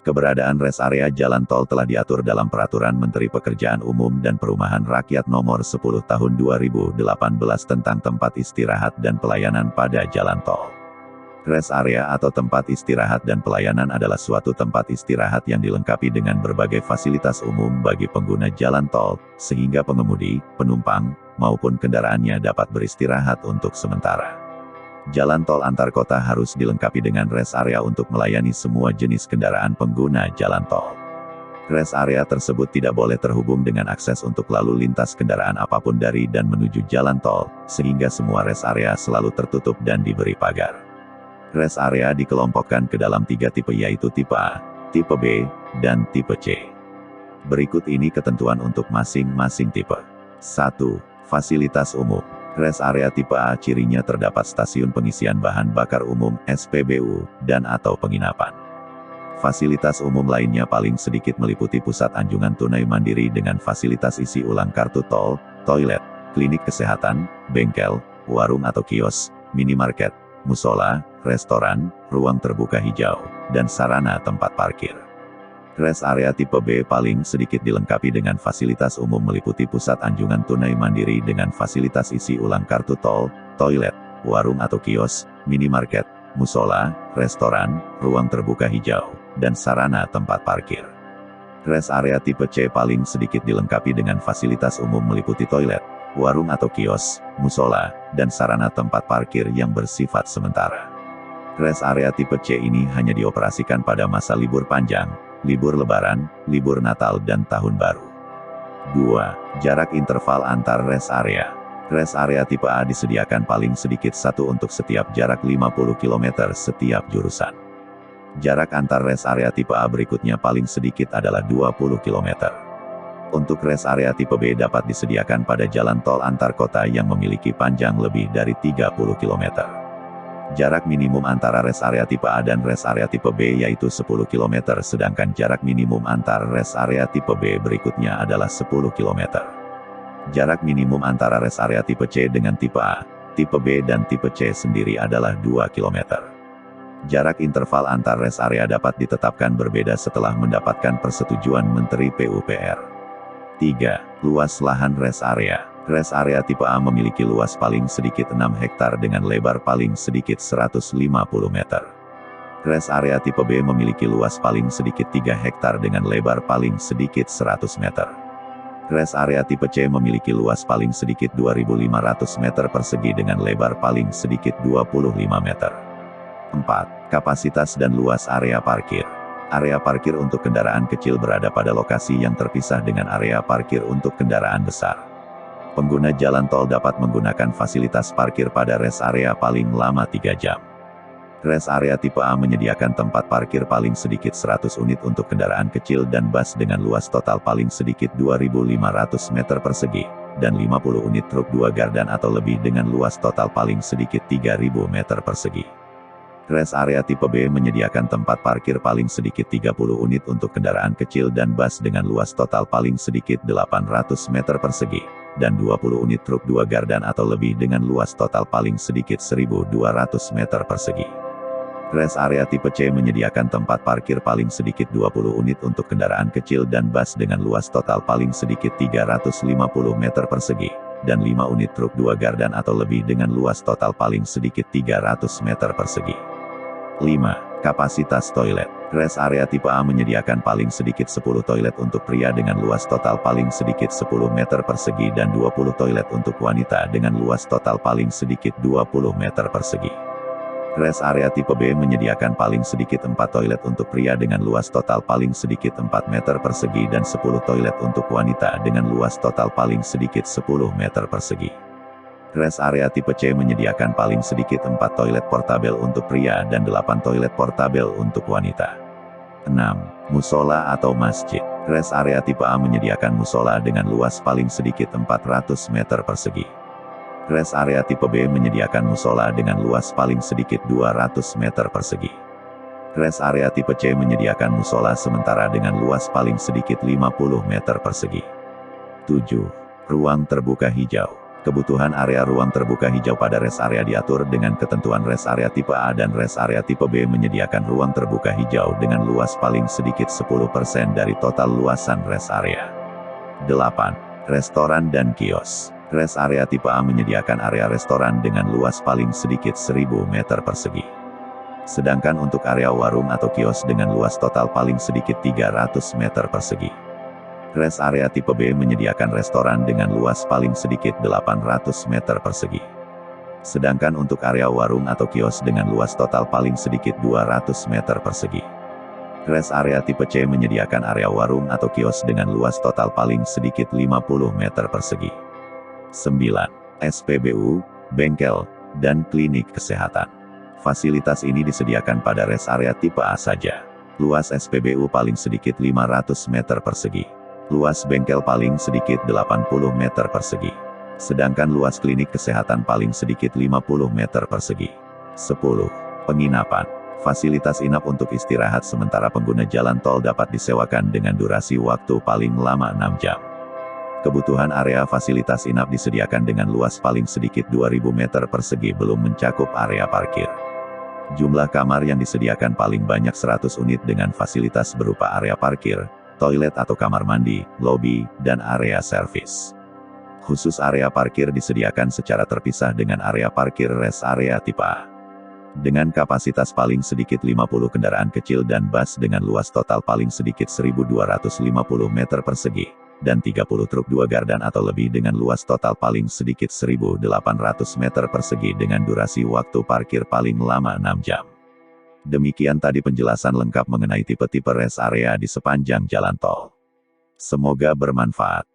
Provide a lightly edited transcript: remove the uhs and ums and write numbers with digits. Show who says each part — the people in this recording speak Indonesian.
Speaker 1: Keberadaan rest area jalan tol telah diatur dalam Peraturan Menteri Pekerjaan Umum dan Perumahan Rakyat Nomor 10 Tahun 2018 tentang tempat istirahat dan pelayanan pada jalan tol. Rest area atau tempat istirahat dan pelayanan adalah suatu tempat istirahat yang dilengkapi dengan berbagai fasilitas umum bagi pengguna jalan tol, sehingga pengemudi, penumpang, maupun kendaraannya dapat beristirahat untuk sementara. Jalan tol antar kota harus dilengkapi dengan rest area untuk melayani semua jenis kendaraan pengguna jalan tol. Rest area tersebut tidak boleh terhubung dengan akses untuk lalu lintas kendaraan apapun dari dan menuju jalan tol, sehingga semua rest area selalu tertutup dan diberi pagar. Rest area dikelompokkan ke dalam 3 tipe yaitu tipe A, tipe B, dan tipe C. Berikut ini ketentuan untuk masing-masing tipe. 1. Fasilitas umum. Rest area tipe A cirinya terdapat stasiun pengisian bahan bakar umum (SPBU) dan atau penginapan. Fasilitas umum lainnya paling sedikit meliputi pusat anjungan tunai mandiri dengan fasilitas isi ulang kartu tol, toilet, klinik kesehatan, bengkel, warung atau kios, minimarket, musola, restoran, ruang terbuka hijau, dan sarana tempat parkir. Rest area tipe B paling sedikit dilengkapi dengan fasilitas umum meliputi pusat anjungan tunai mandiri dengan fasilitas isi ulang kartu tol, toilet, warung atau kios, minimarket, musola, restoran, ruang terbuka hijau, dan sarana tempat parkir. Rest area tipe C paling sedikit dilengkapi dengan fasilitas umum meliputi toilet, warung atau kios, musola, dan sarana tempat parkir yang bersifat sementara. Rest area tipe C ini hanya dioperasikan pada masa libur panjang, libur lebaran, libur Natal dan Tahun Baru. 2. Jarak interval antar rest area. Rest area tipe A disediakan paling sedikit satu untuk setiap jarak 50 km setiap jurusan. Jarak antar rest area tipe A berikutnya paling sedikit adalah 20 km. Untuk rest area tipe B dapat disediakan pada jalan tol antar kota yang memiliki panjang lebih dari 30 km. Jarak minimum antara rest area tipe A dan rest area tipe B yaitu 10 km sedangkan jarak minimum antar rest area tipe B berikutnya adalah 10 km. Jarak minimum antara rest area tipe C dengan tipe A, tipe B dan tipe C sendiri adalah 2 km. Jarak interval antar rest area dapat ditetapkan berbeda setelah mendapatkan persetujuan Menteri PUPR. 3. Luas lahan rest area. Rest area tipe A memiliki luas paling sedikit 6 hektar dengan lebar paling sedikit 150 meter. Rest area tipe B memiliki luas paling sedikit 3 hektar dengan lebar paling sedikit 100 meter. Rest area tipe C memiliki luas paling sedikit 2.500 meter persegi dengan lebar paling sedikit 25 meter. 4. Kapasitas dan luas area parkir. Area parkir untuk kendaraan kecil berada pada lokasi yang terpisah dengan area parkir untuk kendaraan besar. Pengguna jalan tol dapat menggunakan fasilitas parkir pada rest area paling lama 3 jam. Rest area tipe A menyediakan tempat parkir paling sedikit 100 unit untuk kendaraan kecil dan bus dengan luas total paling sedikit 2.500 meter persegi, dan 50 unit truk 2 gardan atau lebih dengan luas total paling sedikit 3.000 meter persegi. Rest area tipe B menyediakan tempat parkir paling sedikit 30 unit untuk kendaraan kecil dan bus dengan luas total paling sedikit 800 meter persegi, dan 20 unit truk 2 gardan atau lebih dengan luas total paling sedikit 1.200 meter persegi. Rest area tipe C menyediakan tempat parkir paling sedikit 20 unit untuk kendaraan kecil dan bus dengan luas total paling sedikit 350 meter persegi, dan 5 unit truk 2 gardan atau lebih dengan luas total paling sedikit 300 meter persegi. 5. Kapasitas toilet. Rest area tipe A menyediakan paling sedikit 10 toilet untuk pria dengan luas total paling sedikit 10 meter persegi dan 20 toilet untuk wanita dengan luas total paling sedikit 20 meter persegi. Rest area tipe B menyediakan paling sedikit 4 toilet untuk pria dengan luas total paling sedikit 4 meter persegi dan 10 toilet untuk wanita dengan luas total paling sedikit 10 meter persegi. Rest area tipe C menyediakan paling sedikit 4 toilet portabel untuk pria dan 8 toilet portabel untuk wanita. 6. Musola atau masjid. Rest area tipe A menyediakan musola dengan luas paling sedikit 400 meter persegi. Rest area tipe B menyediakan musola dengan luas paling sedikit 200 meter persegi. Rest area tipe C menyediakan musola sementara dengan luas paling sedikit 50 meter persegi. 7. Ruang terbuka hijau. Kebutuhan area ruang terbuka hijau pada rest area diatur dengan ketentuan rest area tipe A dan rest area tipe B menyediakan ruang terbuka hijau dengan luas paling sedikit 10% dari total luasan rest area. 8. Restoran dan kios. Rest area tipe A menyediakan area restoran dengan luas paling sedikit 1000 meter persegi. Sedangkan untuk area warung atau kios dengan luas total paling sedikit 300 meter persegi. Rest area tipe B menyediakan restoran dengan luas paling sedikit 800 meter persegi. Sedangkan untuk area warung atau kios dengan luas total paling sedikit 200 meter persegi. Rest area tipe C menyediakan area warung atau kios dengan luas total paling sedikit 50 meter persegi. 9. SPBU, bengkel, dan klinik kesehatan. Fasilitas ini disediakan pada rest area tipe A saja. Luas SPBU paling sedikit 500 meter persegi. Luas bengkel paling sedikit 80 meter persegi. Sedangkan luas klinik kesehatan paling sedikit 50 meter persegi. 10. Penginapan. Fasilitas inap untuk istirahat sementara pengguna jalan tol dapat disewakan dengan durasi waktu paling lama 6 jam. Kebutuhan area fasilitas inap disediakan dengan luas paling sedikit 2000 meter persegi belum mencakup area parkir. Jumlah kamar yang disediakan paling banyak 100 unit dengan fasilitas berupa area parkir, toilet atau kamar mandi, lobi, dan area servis. Khusus area parkir disediakan secara terpisah dengan area parkir rest area tipe A. Dengan kapasitas paling sedikit 50 kendaraan kecil dan bus dengan luas total paling sedikit 1250 meter persegi, dan 30 truk 2 gardan atau lebih dengan luas total paling sedikit 1800 meter persegi dengan durasi waktu parkir paling lama 6 jam. Demikian tadi penjelasan lengkap mengenai tipe-tipe rest area di sepanjang jalan tol. Semoga bermanfaat.